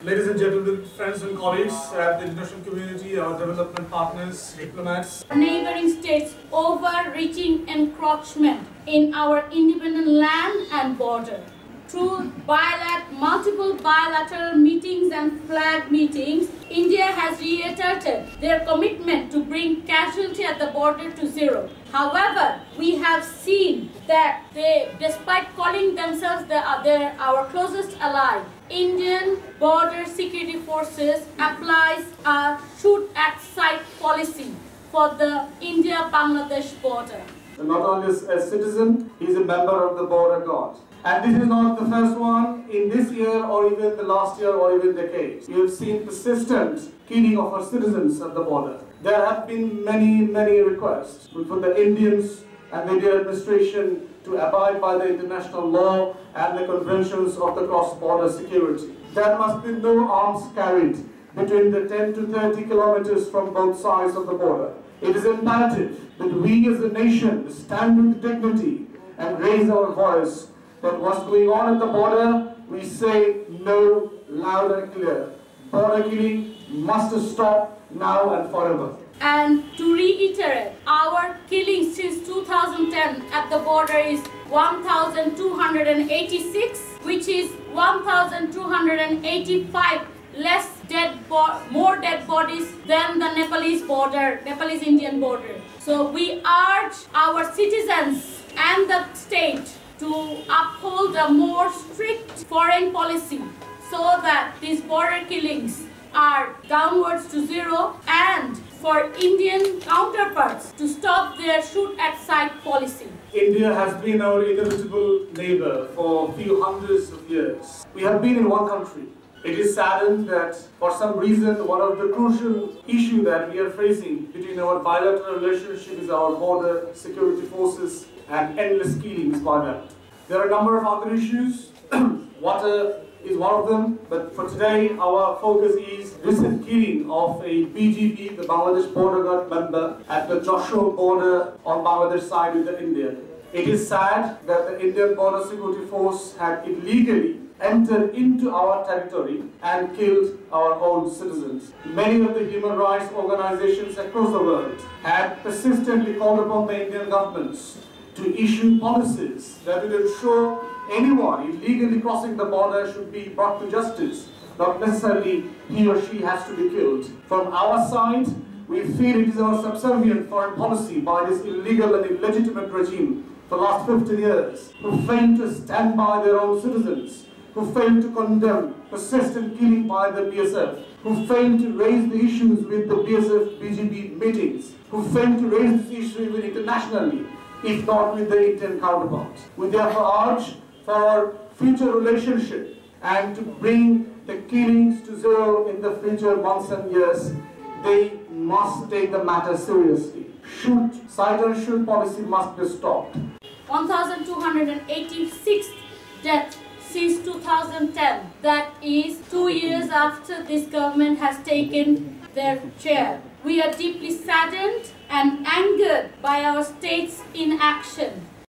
Ladies and gentlemen, friends and colleagues at the international community, our development partners, diplomats. Neighboring states' overreaching encroachment in our independent land and border. Through multiple bilateral meetings and flag meetings, India has reiterated their commitment to bring casualty at the border to zero. However, we have seen that despite calling themselves our closest ally, Indian border security forces applies a shoot-at-sight policy for the India-Bangladesh border. Not only a citizen, he is a member of the border guard. And this is not the first one in this year or even the last year or even decades. We have seen persistent killing of our citizens at the border. There have been many requests for the Indians and the Indian administration to abide by the international law and the conventions of the cross-border security. There must be no arms carried between the 10 to 30 kilometers from both sides of the border. It is imperative that we as a nation stand with dignity and raise our voice that what's going on at the border, we say no loud and clear. Border killing must stop now and forever. And to reiterate, our killings since 2010 at the border is 1,286, which is 1,285 more dead bodies than the Nepalese-Indian border. So we urge our citizens and the state to uphold a more strict foreign policy so that these border killings are downwards to zero, and for Indian counterparts to stop their shoot-at-sight policy. India has been our inevitable neighbor for a few hundreds of years. We have been in one country. It is saddened that for some reason one of the crucial issues that we are facing between our bilateral relationship is our border security forces and endless killings by them. There are a number of other issues. Water is one of them, but for today our focus is recent killing of a BGB, the Bangladesh Border Guard member, at the Joshua border on Bangladesh side with the India. It is sad that the Indian Border Security Force had illegally entered into our territory and killed our own citizens. Many of the human rights organizations across the world had persistently called upon the Indian governments to issue policies that will ensure anyone illegally crossing the border should be brought to justice, not necessarily he or she has to be killed. From our side, we feel it is our subservient foreign policy by this illegal and illegitimate regime for the last 50 years, who fail to stand by their own citizens, who fail to condemn persistent killing by the BSF, who fail to raise the issues with the BSF-BGB meetings, who fail to raise this issue even internationally, if not with the Indian counterparts. We therefore urge for our future relationship and to bring the killings to zero in the future months and years, they must take the matter seriously. Sight and shoot policy must be stopped. 1,286 deaths since 2010. That is 2 years after this government has taken their chair. We are deeply saddened and angered by our state's inaction.